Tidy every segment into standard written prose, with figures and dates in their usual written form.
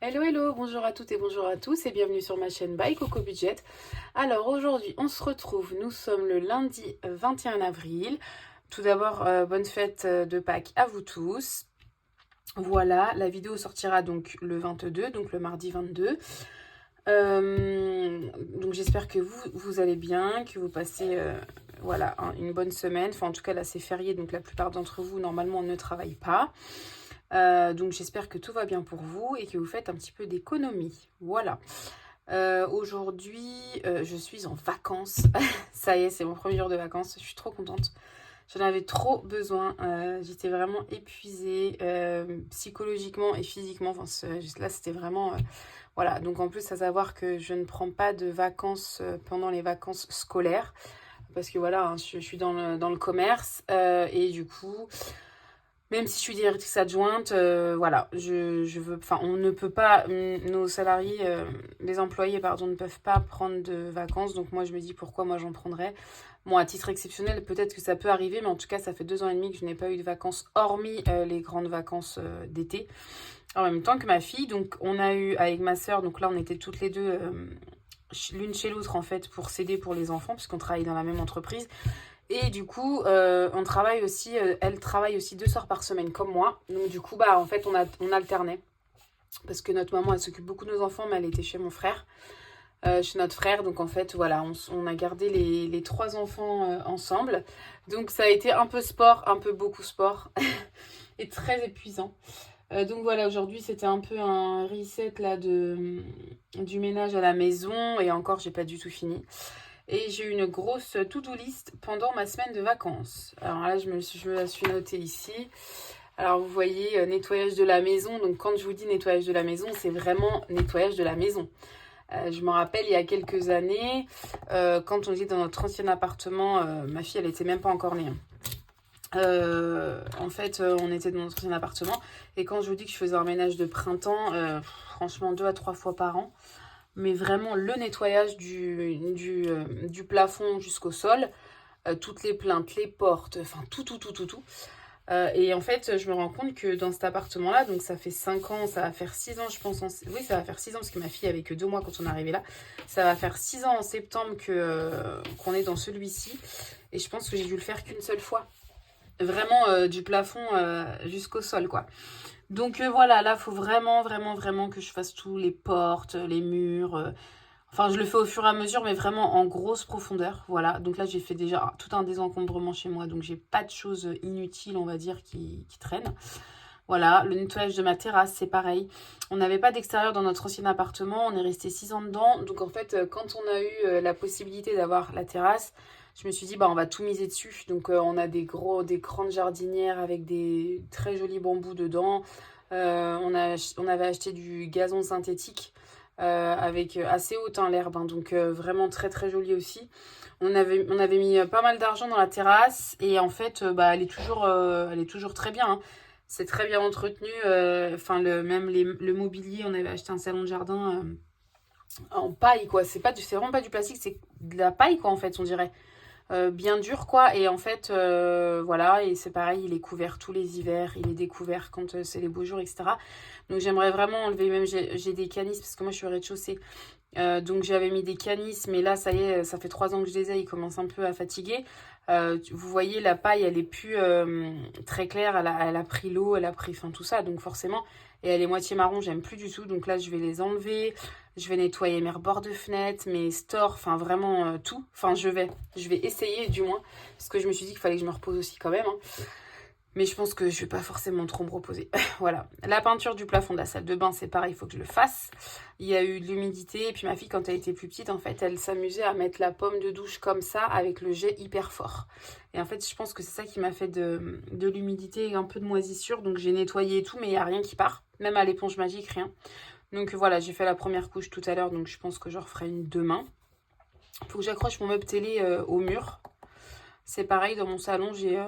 Hello hello, bonjour à toutes et bonjour à tous et bienvenue sur ma chaîne by Coco Budget. Alors aujourd'hui on se retrouve, nous sommes le lundi 21 avril. Tout d'abord bonne fête de Pâques à vous tous. Voilà, la vidéo sortira donc le 22, donc le mardi 22. Donc j'espère que vous allez bien, que vous passez voilà, une bonne semaine. Enfin en tout cas là c'est férié, donc la plupart d'entre vous normalement ne travaillent pas. Donc j'espère que tout va bien pour vous et que vous faites un petit peu d'économie. Voilà. Aujourd'hui, je suis en vacances. Ça y est, c'est mon premier jour de vacances. Je suis trop contente. J'en avais trop besoin. J'étais vraiment épuisée psychologiquement et physiquement. Enfin, là, c'était vraiment... voilà. Donc en plus, à savoir que je ne prends pas de vacances pendant les vacances scolaires. Parce que voilà, hein, je suis dans le commerce. Et du coup... Même si je suis directrice adjointe, voilà, je veux, enfin, on ne peut pas, nos salariés, les employés, pardon, ne peuvent pas prendre de vacances. Donc moi, je me dis pourquoi moi j'en prendrais. Bon, à titre exceptionnel, peut-être que ça peut arriver, mais en tout cas, ça fait 2 ans et demi que je n'ai pas eu de vacances, hormis les grandes vacances d'été. En même temps que ma fille, donc on a eu avec ma sœur, donc là on était toutes les deux l'une chez l'autre en fait pour s'aider pour les enfants, puisqu'on travaille dans la même entreprise. Et du coup, on travaille aussi, elle travaille aussi 2 soirs par semaine comme moi. Donc du coup, bah en fait, on alternait. Parce que notre maman, elle s'occupe beaucoup de nos enfants, mais elle était chez mon frère, chez notre frère. Donc en fait, voilà, on a gardé les 3 enfants ensemble. Donc ça a été un peu sport, un peu beaucoup sport. Et très épuisant. Donc voilà, aujourd'hui, c'était un peu un reset là du ménage à la maison. Et encore, j'ai pas du tout fini. Et j'ai eu une grosse to-do list pendant ma semaine de vacances. Alors là, je me la suis notée ici. Alors vous voyez, nettoyage de la maison. Donc quand je vous dis nettoyage de la maison, c'est vraiment nettoyage de la maison. Je me rappelle, il y a quelques années, quand on était dans notre ancien appartement, ma fille, elle était même pas encore née. En fait, on était dans notre ancien appartement. Et quand je vous dis que je faisais un ménage de printemps, franchement 2 à 3 fois par an, mais vraiment le nettoyage du plafond jusqu'au sol, toutes les plaintes, les portes, enfin tout. Et en fait, je me rends compte que dans cet appartement-là, donc ça fait 5 ans, ça va faire 6 ans, je pense. Oui, ça va faire 6 ans, parce que ma fille avait que 2 mois quand on est arrivé là. Ça va faire 6 ans en septembre qu'on est dans celui-ci. Et je pense que j'ai dû le faire qu'une seule fois. Vraiment du plafond jusqu'au sol, quoi. Donc voilà, là, il faut vraiment que je fasse tout, les portes, les murs. Enfin, je le fais au fur et à mesure, mais vraiment en grosse profondeur. Voilà, donc là, j'ai fait déjà tout un désencombrement chez moi. Donc, j'ai pas de choses inutiles, on va dire, qui traînent. Voilà, le nettoyage de ma terrasse, c'est pareil. On n'avait pas d'extérieur dans notre ancien appartement. On est resté 6 ans dedans. Donc, en fait, quand on a eu la possibilité d'avoir la terrasse, je me suis dit, bah, on va tout miser dessus. Donc, on a des grandes jardinières avec des très jolis bambous dedans. On avait acheté du gazon synthétique avec assez haute hein, l'herbe, hein, donc vraiment très joli aussi. On avait mis pas mal d'argent dans la terrasse et en fait, bah, elle est toujours très bien. Hein. C'est très bien entretenu. Enfin, le mobilier, on avait acheté un salon de jardin en paille, quoi. C'est vraiment pas du plastique, c'est de la paille, quoi, en fait, on dirait. Bien dur quoi et en fait voilà et c'est pareil il est couvert tous les hivers il est découvert quand c'est les beaux jours etc donc j'aimerais vraiment enlever même j'ai des canisses parce que moi je suis au rez-de-chaussée donc j'avais mis des canisses mais là ça y est ça fait 3 ans que je les ai ils commencent un peu à fatiguer vous voyez la paille elle est plus très claire elle a pris l'eau elle a pris enfin tout ça donc forcément et elle est moitié marron j'aime plus du tout donc là je vais les enlever je vais nettoyer mes rebords de fenêtre, mes stores, enfin vraiment tout. Enfin, je vais essayer du moins. Parce que je me suis dit qu'il fallait que je me repose aussi quand même. Hein. Mais je pense que je vais pas forcément trop me reposer. Voilà. La peinture du plafond de la salle de bain, c'est pareil, il faut que je le fasse. Il y a eu de l'humidité. Et puis ma fille, quand elle était plus petite, en fait, elle s'amusait à mettre la pomme de douche comme ça avec le jet hyper fort. Et en fait, je pense que c'est ça qui m'a fait de l'humidité et un peu de moisissure. Donc j'ai nettoyé et tout, mais il n'y a rien qui part. Même à l'éponge magique, rien. Donc voilà, j'ai fait la première couche tout à l'heure, donc je pense que je referai une demain. Il faut que j'accroche mon meuble télé au mur. C'est pareil, dans mon salon, j'ai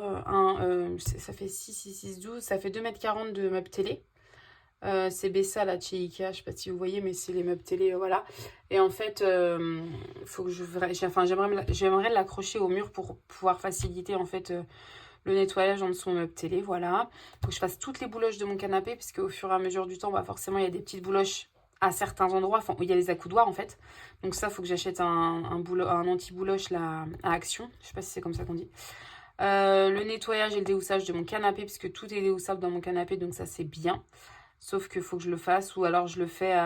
ça fait 6, 12, ça fait 2,40 m de meuble télé. C'est Bessa là de chez Ikea, je sais pas si vous voyez, mais c'est les meubles télé, voilà. Et en fait, faut que j'aimerais l'accrocher au mur pour pouvoir faciliter en fait le nettoyage en dessous de mon meuble télé, voilà. Faut que je fasse toutes les bouloches de mon canapé, puisque au fur et à mesure du temps, bah forcément, il y a des petites bouloches à certains endroits, enfin, où il y a les accoudoirs, en fait. Donc ça, faut que j'achète un anti-bouloche, là, à Action. Je sais pas si c'est comme ça qu'on dit. Le nettoyage et le déhoussage de mon canapé, puisque tout est déhoussable dans mon canapé, donc ça, c'est bien. Sauf qu'il faut que je le fasse, ou alors je le fais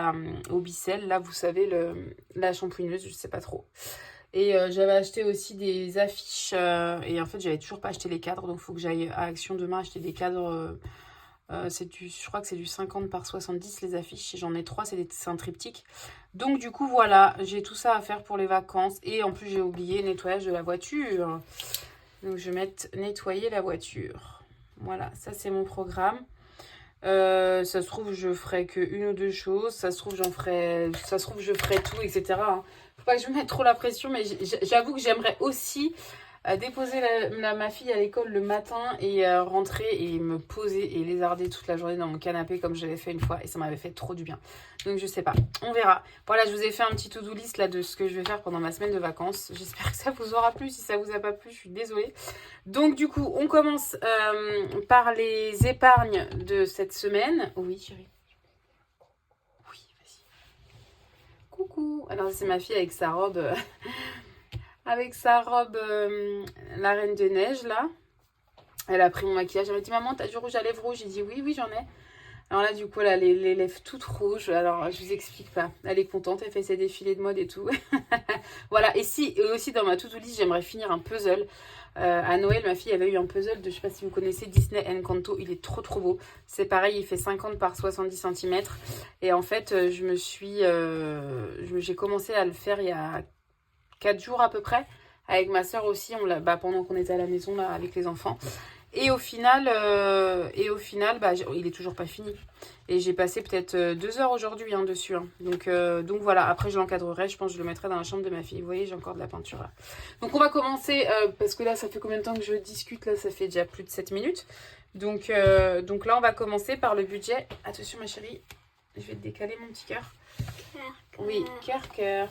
au Bicel. Là, vous savez, la shampooineuse, je sais pas trop. Et j'avais acheté aussi des affiches. Et en fait, j'avais toujours pas acheté les cadres. Donc, il faut que j'aille à Action demain acheter des cadres. Je crois que c'est du 50 par 70 les affiches. J'en ai 3, c'est un triptyque. Donc, du coup, voilà. J'ai tout ça à faire pour les vacances. Et en plus, j'ai oublié nettoyage de la voiture. Donc, je vais mettre nettoyer la voiture. Voilà, ça, c'est mon programme. Ça se trouve je ferai que une ou deux choses, ça se trouve je ferai tout, etc. hein. Faut pas que je me mette trop la pression, mais j'avoue que j'aimerais aussi déposer ma fille à l'école le matin et rentrer et me poser et lézarder toute la journée dans mon canapé comme j'avais fait une fois et ça m'avait fait trop du bien. Donc je sais pas, on verra. Voilà, je vous ai fait un petit to-do list là de ce que je vais faire pendant ma semaine de vacances. J'espère que ça vous aura plu. Si ça vous a pas plu, je suis désolée. Donc du coup, on commence par les épargnes de cette semaine. Oui, chérie. Oui, vas-y. Coucou. Alors c'est ma fille avec sa robe... avec sa robe la Reine des Neiges là. Elle a pris mon maquillage. Elle m'a dit maman, t'as du rouge à lèvres rouge? J'ai dit oui, oui, j'en ai. Alors là, du coup, elle a les lèvres toutes rouges. Alors, je vous explique pas. Elle est contente, elle fait ses défilés de mode et tout. Voilà, et aussi dans ma to-do list, j'aimerais finir un puzzle. À Noël, ma fille avait eu un puzzle de, je sais pas si vous connaissez, Disney Encanto. Il est trop trop beau. C'est pareil, il fait 50 par 70 cm. Et en fait, j'ai commencé à le faire il y a 4 jours à peu près. Avec ma soeur aussi, pendant qu'on était à la maison là, avec les enfants. Et au final, il est toujours pas fini. Et j'ai passé peut-être 2 heures aujourd'hui dessus. hein. Donc voilà, après je l'encadrerai, je pense que je le mettrai dans la chambre de ma fille. Vous voyez, j'ai encore de la peinture là. Donc on va commencer, parce que là ça fait combien de temps que je discute? Là ça fait déjà plus de 7 minutes. Donc là on va commencer par le budget. Attention ma chérie, je vais te décaler mon petit cœur. Oui, cœur.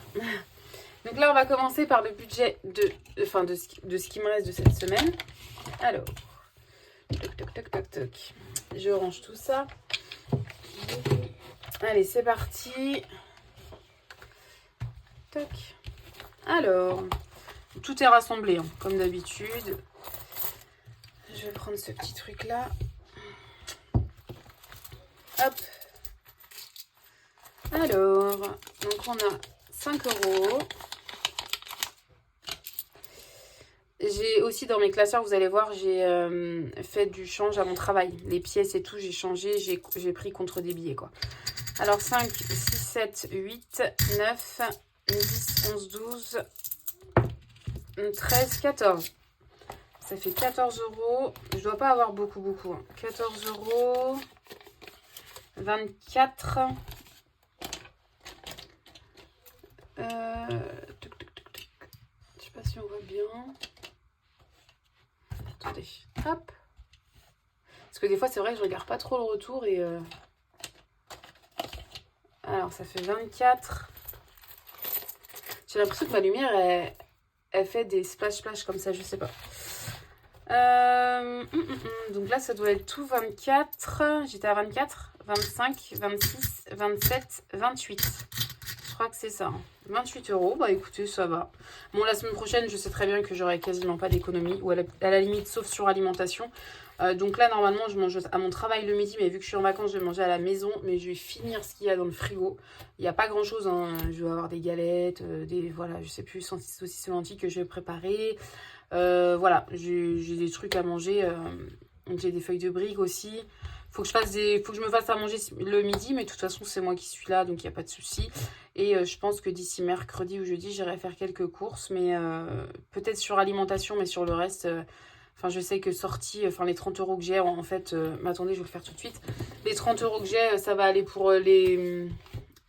Donc là on va commencer par le budget de ce qui me reste de cette semaine. Alors... Toc, toc, toc, toc, toc. Je range tout ça. Allez, c'est parti. Toc. Alors, tout est rassemblé, comme d'habitude. Je vais prendre ce petit truc-là. Hop. Alors, donc on a 5 €. J'ai aussi dans mes classeurs, vous allez voir, j'ai fait du change à mon travail. Les pièces et tout, j'ai changé, j'ai pris contre des billets, quoi. Alors 5, 6, 7, 8, 9, 10, 11, 12, 13, 14. Ça fait 14 €. Je dois pas avoir beaucoup. 14 €. 24. Je sais pas si on voit bien. Attendez, hop. Parce que des fois, c'est vrai que je regarde pas trop le retour et... Alors, ça fait 24. J'ai l'impression que ma lumière, elle fait des splash comme ça, je sais pas. Donc là, ça doit être tout 24. J'étais à 24, 25, 26, 27, 28. Je crois que c'est ça. 28 €. Bah écoutez, ça va. Bon, la semaine prochaine, je sais très bien que j'aurai quasiment pas d'économie. Ou à la limite, sauf sur alimentation. Donc là, normalement, je mange à mon travail le midi. Mais vu que je suis en vacances, je vais manger à la maison. Mais je vais finir ce qu'il y a dans le frigo. Il n'y a pas grand chose. Je vais avoir des galettes, voilà, je sais plus, saucisses lentilles que je vais préparer. Voilà, j'ai des trucs à manger. J'ai des feuilles de briques aussi. Faut que je me fasse à manger le midi, mais de toute façon, c'est moi qui suis là, donc il n'y a pas de souci. Et je pense que d'ici mercredi ou jeudi, j'irai faire quelques courses, mais peut-être sur alimentation, mais sur le reste, je sais que sortie, les 30 € que j'ai, en fait, attendez, je vais le faire tout de suite. Les 30 € que j'ai, ça va aller pour les...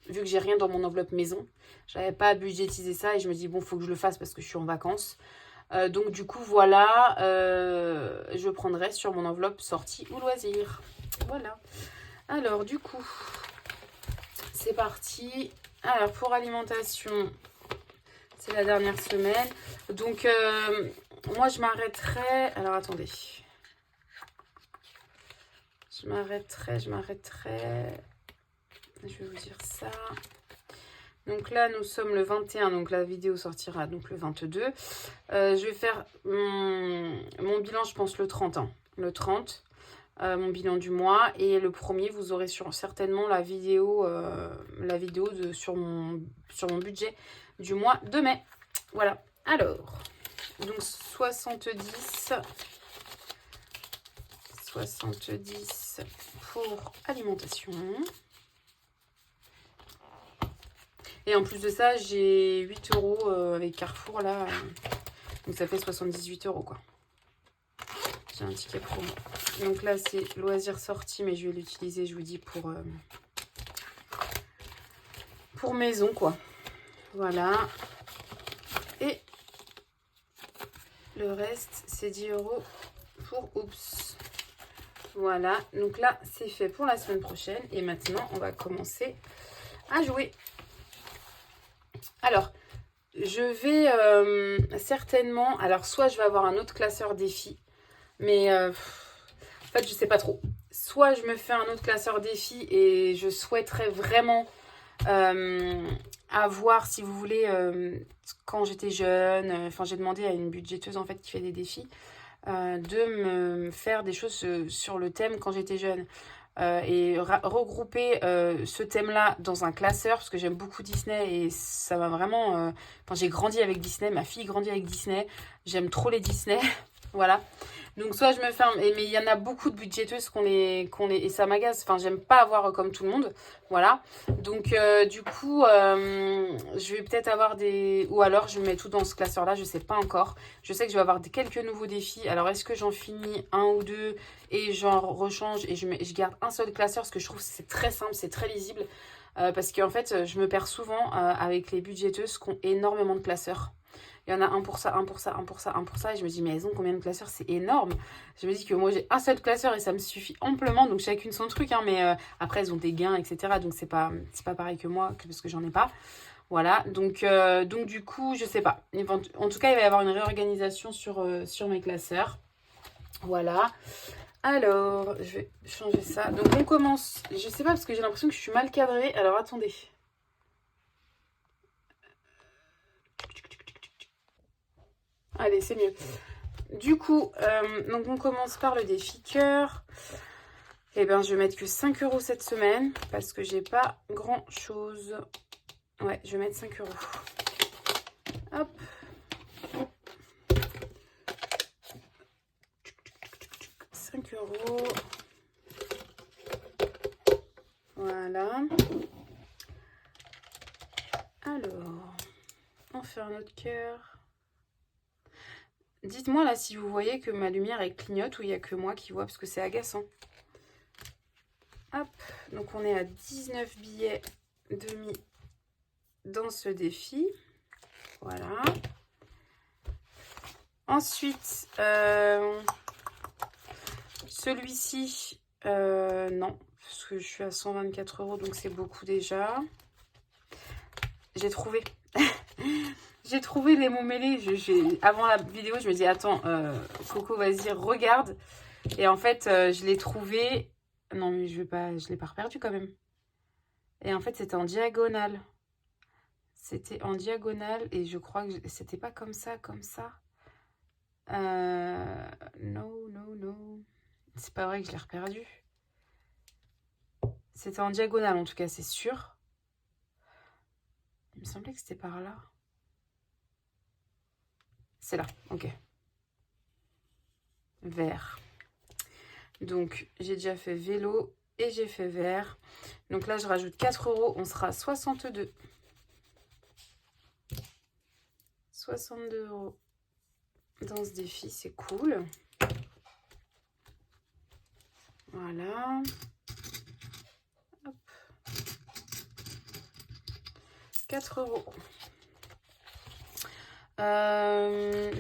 Vu que j'ai rien dans mon enveloppe maison, j'avais pas à budgétiser ça et je me dis, bon, faut que je le fasse parce que je suis en vacances. Donc du coup, voilà, je prendrai sur mon enveloppe sortie ou loisir. Voilà. Alors, du coup, c'est parti. Alors, pour alimentation, c'est la dernière semaine. Donc, moi, je m'arrêterai... Alors, attendez. Je m'arrêterai. Je vais vous dire ça. Donc là, nous sommes le 21, donc la vidéo sortira donc le 22. Je vais faire mon bilan, je pense, le 30. Hein. Le 30, mon bilan du mois. Et le premier, vous aurez certainement la vidéo, sur mon budget du mois de mai. Voilà. Alors, donc 70 pour alimentation. Et en plus de ça, j'ai 8 € avec Carrefour là. Donc ça fait 78 € quoi. J'ai un ticket promo. Donc là, c'est loisir sorti, mais je vais l'utiliser, je vous dis, pour maison quoi. Voilà. Et le reste, c'est 10 € pour Oups. Voilà. Donc là, c'est fait pour la semaine prochaine. Et maintenant, on va commencer à jouer. Alors, je vais certainement... Alors, soit je vais avoir un autre classeur défi, mais en fait, je sais pas trop. Soit je me fais un autre classeur défi et je souhaiterais vraiment avoir, si vous voulez, quand j'étais jeune, enfin, j'ai demandé à une budgéteuse en fait qui fait des défis de me faire des choses sur le thème quand j'étais jeune. Et regrouper ce thème-là dans un classeur, parce que j'aime beaucoup Disney et ça m'a vraiment... Enfin, j'ai grandi avec Disney, ma fille grandit avec Disney, j'aime trop les Disney, voilà. Donc soit je me ferme, mais il y en a beaucoup de budgéteuses et ça m'agace, enfin j'aime pas avoir comme tout le monde, voilà. Donc du coup, je vais peut-être avoir des... Ou alors je mets tout dans ce classeur-là, je sais pas encore. Je sais que je vais avoir quelques nouveaux défis, alors est-ce que j'en finis un ou deux et j'en rechange et je garde un seul classeur, parce que je trouve que c'est très simple, c'est très lisible. Parce qu'en fait, je me perds souvent avec les budgéteuses qui ont énormément de classeurs. Il y en a un pour ça, un pour ça, un pour ça, un pour ça. Et je me dis, mais elles ont combien de classeurs? C'est énorme. Je me dis que moi, j'ai un seul classeur et ça me suffit amplement. Donc, chacune son truc. Hein, mais après, elles ont des gains, etc. Donc, c'est pas pareil que moi, parce que j'en ai pas. Voilà. Donc, du coup, je sais pas. En tout cas, il va y avoir une réorganisation sur mes classeurs. Voilà. Alors, je vais changer ça. Donc, on commence. Je sais pas, parce que j'ai l'impression que je suis mal cadrée. Alors, attendez. Allez, c'est mieux. Du coup, donc on commence par le défi cœur. Eh bien, je vais mettre que 5 € cette semaine parce que j'ai pas grand chose. Ouais, je vais mettre 5 €. Hop. €. Voilà. Alors, on fait un autre cœur. Dites-moi là si vous voyez que ma lumière elle clignote ou il n'y a que moi qui vois, parce que c'est agaçant. Hop, donc on est à 19 billets demi dans ce défi. Voilà. Ensuite, celui-ci, non, parce que je suis à 124 €, donc c'est beaucoup déjà. J'ai trouvé. J'ai trouvé les mots mêlés. Avant la vidéo, je me dis, attends, Coco, vas-y, regarde. Et en fait, je l'ai trouvé. Non, mais je l'ai pas reperdu quand même. Et en fait, c'était en diagonale. C'était en diagonale et je crois que c'était pas comme ça, comme ça. Non. C'est pas vrai que je l'ai reperdu. C'était en diagonale, en tout cas, c'est sûr. Il me semblait que c'était par là. C'est là, ok. Vert. Donc, j'ai déjà fait vélo et j'ai fait vert. Donc là, je rajoute 4 €. On sera 62. 62 € dans ce défi, c'est cool. Voilà. Hop. 4 €.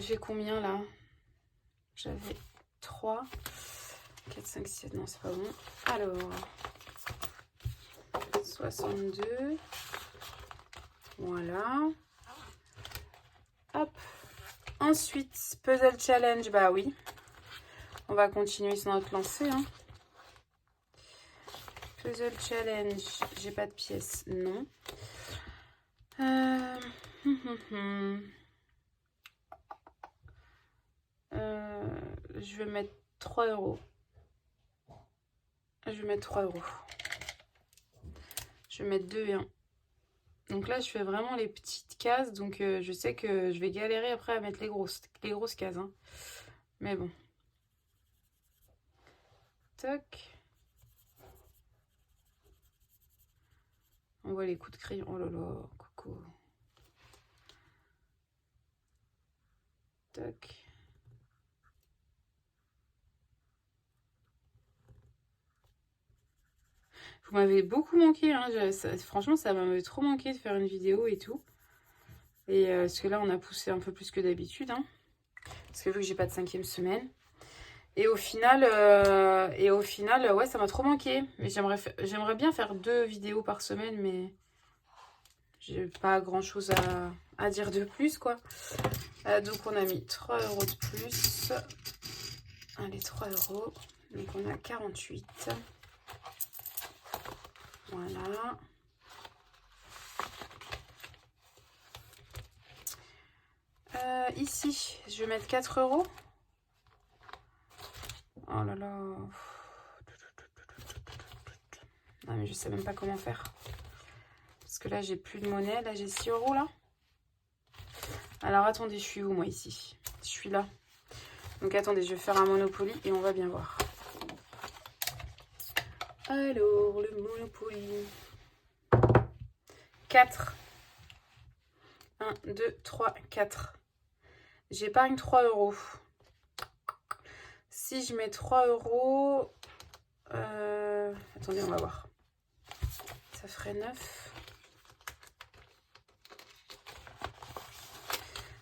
J'ai combien là? J'avais 3. 4, 5, 7. Non, c'est pas bon. Alors, 62. Voilà. Hop. Ensuite, puzzle challenge. Bah oui. On va continuer sur notre lancée. Hein. Puzzle challenge. J'ai pas de pièces. Non. Je vais mettre 3 euros. Je vais mettre 3 euros. Je vais mettre 2 et 1. Donc là, je fais vraiment les petites cases. Donc je sais que je vais galérer après à mettre les grosses cases. Hein. Mais bon. Toc. On voit les coups de crayon. Oh là là, coucou. Toc. Vous m'avez beaucoup manqué. Hein. Franchement, ça m'avait trop manqué de faire une vidéo et tout. Et parce que là, on a poussé un peu plus que d'habitude. Hein. Parce que vu que j'ai pas de 5e semaine. Et au final, ouais, ça m'a trop manqué. Mais j'aimerais bien faire 2 vidéos par semaine, mais j'ai pas grand chose à dire de plus, quoi. Donc on a mis 3 euros de plus. Allez, 3 euros. Donc on a 48. Voilà. Ici, je vais mettre 4 euros. Oh là là. Non mais je sais même pas comment faire. Parce que là, j'ai plus de monnaie. Là, j'ai 6 euros, là. Alors, attendez, je suis où, moi, ici? Je suis là. Donc, attendez, je vais faire un Monopoly et on va bien voir. Alors, le Monopoly. 4. 1, 2, 3, 4. J'épargne 3 euros. Si je mets 3 euros... Attendez, on va voir. Ça ferait 9.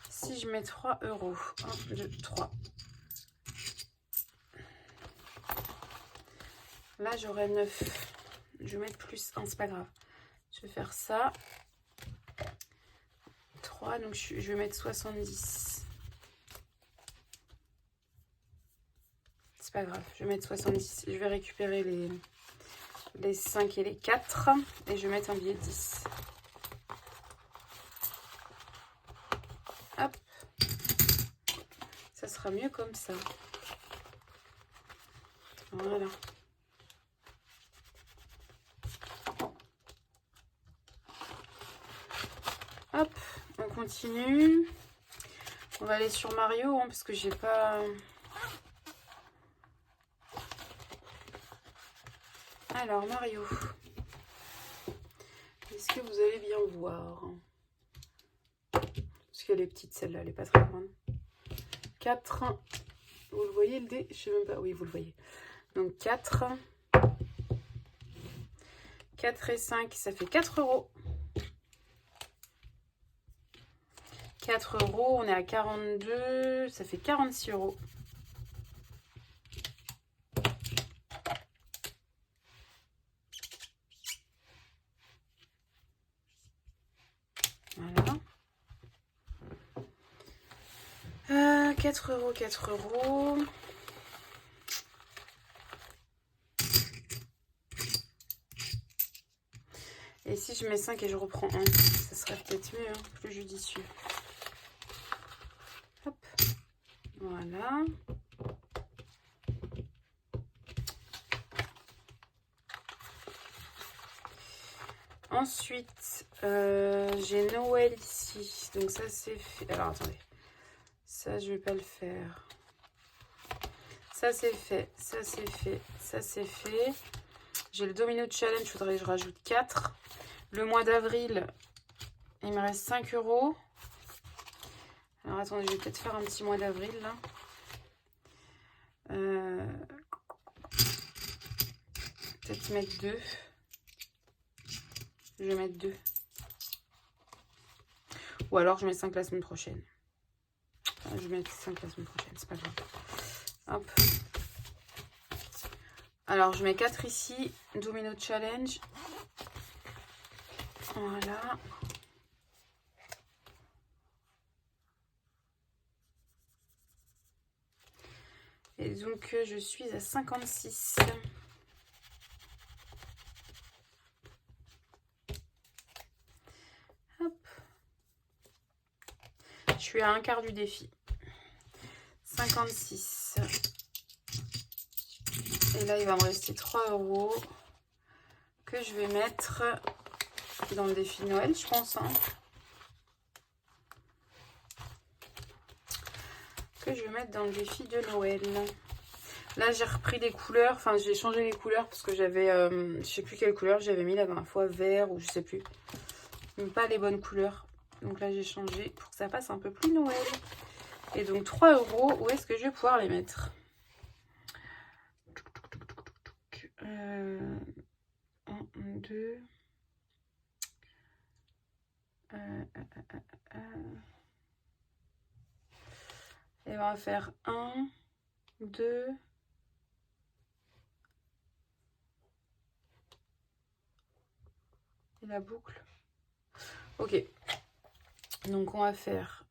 Si je mets 3 euros. 1, 2, 3. Là, j'aurai 9. Je vais mettre plus 1, c'est pas grave. Je vais faire ça. 3, donc je vais mettre 70. C'est pas grave, je vais mettre 70. Je vais récupérer les 5 et les 4. Et je vais mettre un billet de 10. Hop. Ça sera mieux comme ça. Voilà. Hop, on continue. On va aller sur Mario, hein, parce que j'ai pas... Alors, Mario. Est-ce que vous allez bien voir? Parce qu'elle est petite, celle-là, elle n'est pas très grande. 4. Vous le voyez, le dé? Je sais même pas. Oui, vous le voyez. Donc, 4. 4 et 5, ça fait 4 euros. 4 euros, on est à 42, ça fait 46 euros. Voilà. 4 euros, 4 euros. Et si je mets 5 et je reprends 1, ça serait peut-être mieux, hein, plus judicieux. Hop. Voilà. Ensuite, j'ai Noël ici. Donc ça, c'est fait. Alors, attendez. Ça, je vais pas le faire. Ça, c'est fait. Ça, c'est fait. Ça, c'est fait. J'ai le Domino Challenge. Il faudrait que je rajoute 4. Le mois d'avril, il me reste 5 euros. Alors, attendez, je vais peut-être faire un petit mois d'avril, là. Peut-être mettre 2. Je vais mettre 2. Ou alors, je mets 5 la semaine prochaine. Enfin, je vais mettre 5 la semaine prochaine, c'est pas grave. Hop. Alors, je mets 4 ici. Domino Challenge. Voilà. Et donc, je suis à 56. suis à un quart du défi. 56. Et là, il va me rester 3 € que je vais mettre dans le défi Noël, je pense. Hein. Que je vais mettre dans le défi de Noël. Là, j'ai repris des couleurs. Enfin, j'ai changé les couleurs parce que j'avais... je sais plus quelle couleur j'avais mis la dernière fois. Vert ou je sais plus. Mais pas les bonnes couleurs. Donc là, j'ai changé pour que ça passe un peu plus Noël. Et donc, 3 €. Où est-ce que je vais pouvoir les mettre 1, 2... Et on va faire 1, 2... Et la boucle. Ok. Donc, on va faire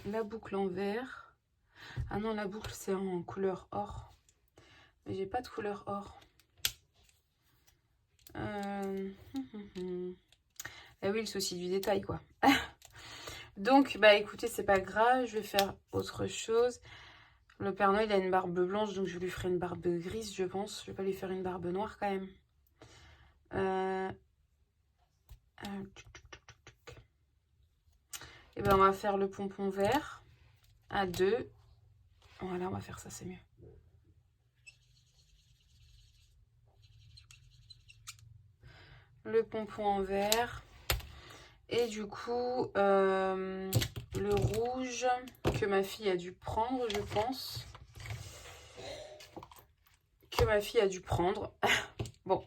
la boucle en vert. Ah non, la boucle, c'est en couleur or. Mais j'ai pas de couleur or. Ah oui, le souci du détail, quoi. Donc, bah écoutez, c'est pas grave. Je vais faire autre chose. Le Père Noël, il a une barbe blanche, donc je lui ferai une barbe grise, je pense. Je vais pas lui faire une barbe noire, quand même. Et ben on va faire le pompon vert à 2. Voilà, on va faire ça, c'est mieux. Le pompon en vert. Et du coup, le rouge que ma fille a dû prendre, je pense. Que ma fille a dû prendre. Bon.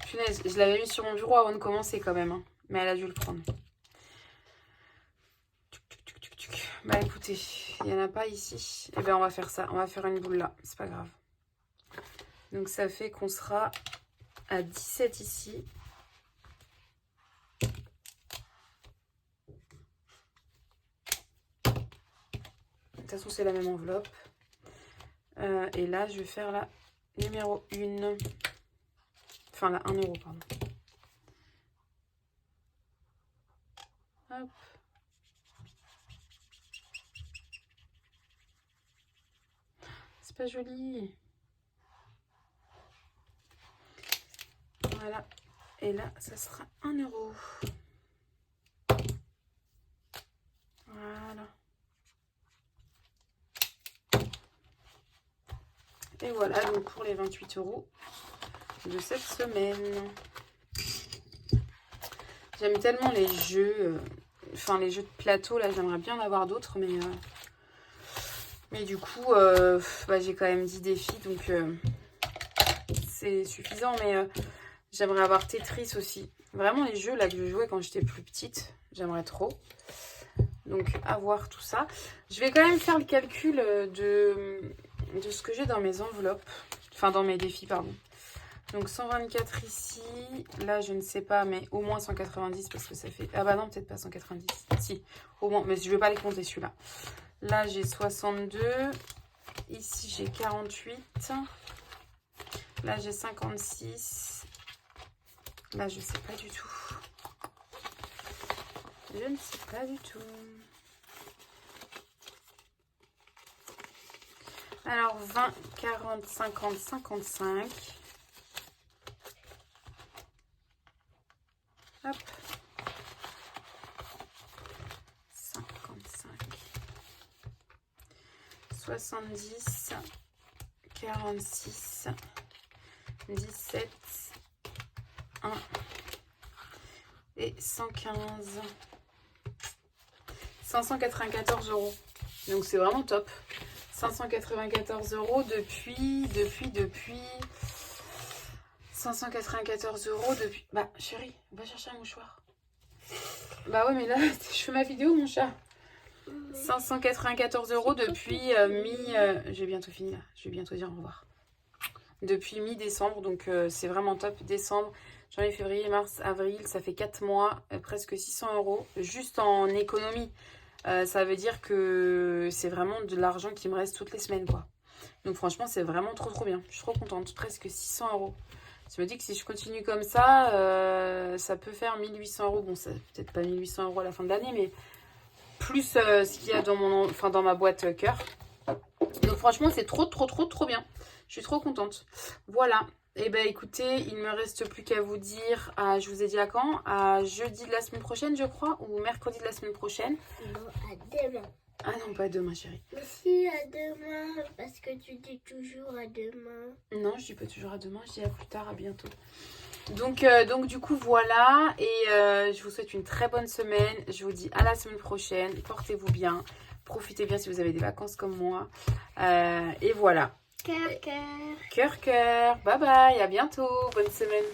Punaise, je l'avais mis sur mon bureau avant de commencer quand même. Hein. Mais elle a dû le prendre. Bah écoutez, il n'y en a pas ici. Et bien on va faire ça. On va faire une boule là. C'est pas grave. Donc ça fait qu'on sera à 17 ici. De toute façon, c'est la même enveloppe. Et là, je vais faire la numéro 1. Enfin, la 1 €, pardon. Hop. C'est pas joli. Voilà. Et là, ça sera 1 €. Voilà. Et voilà, donc pour les 28 € de cette semaine. J'aime tellement les jeux, enfin les jeux de plateau, là j'aimerais bien en avoir d'autres, mais du coup, bah, j'ai quand même 10 défis, donc c'est suffisant, mais j'aimerais avoir Tetris aussi. Vraiment les jeux là que je jouais quand j'étais plus petite, j'aimerais trop. Donc à voir tout ça. Je vais quand même faire le calcul de ce que j'ai dans mes enveloppes, enfin dans mes défis, pardon. Donc 124 ici, là je ne sais pas, mais au moins 190 parce que ça fait... Ah bah non, peut-être pas 190, si, au moins, mais je ne vais pas les compter celui-là. Là j'ai 62, ici j'ai 48, là j'ai 56, là je ne sais pas du tout. Je ne sais pas du tout. Alors 20, 40, 50, 55... Hop. 55. 70. 46. 17. 1. Et 115. 594 €. Donc c'est vraiment top. 594 € depuis 594 € depuis... Bah, chérie, va chercher un mouchoir. Bah ouais, mais là, je fais ma vidéo, mon chat. 594 € depuis j'ai bientôt fini, là. Je vais bientôt dire au revoir. Depuis mi-décembre, donc c'est vraiment top. Décembre, janvier, février, mars, avril, ça fait 4 mois, presque 600 € juste en économie. Ça veut dire que c'est vraiment de l'argent qui me reste toutes les semaines, quoi. Donc franchement, c'est vraiment trop bien. Je suis trop contente. Presque 600 € Je me dis que si je continue comme ça, ça peut faire 1800 euros. Bon, ça peut-être pas 1800 euros à la fin de l'année, mais plus ce qu'il y a dans ma boîte cœur. Donc franchement, c'est trop bien. Je suis trop contente. Voilà. Et ben écoutez, il ne me reste plus qu'à vous dire, je vous ai dit à quand? À jeudi de la semaine prochaine, je crois, ou mercredi de la semaine prochaine. Non, à demain. Ah non, pas demain, chérie. Mais si, à demain, parce que tu dis toujours à demain. Non, je dis pas toujours à demain, je dis à plus tard, à bientôt. Donc du coup, voilà. Et je vous souhaite une très bonne semaine. Je vous dis à la semaine prochaine. Portez-vous bien. Profitez bien si vous avez des vacances comme moi. Et voilà. Cœur. Cœur. Bye bye. À bientôt. Bonne semaine.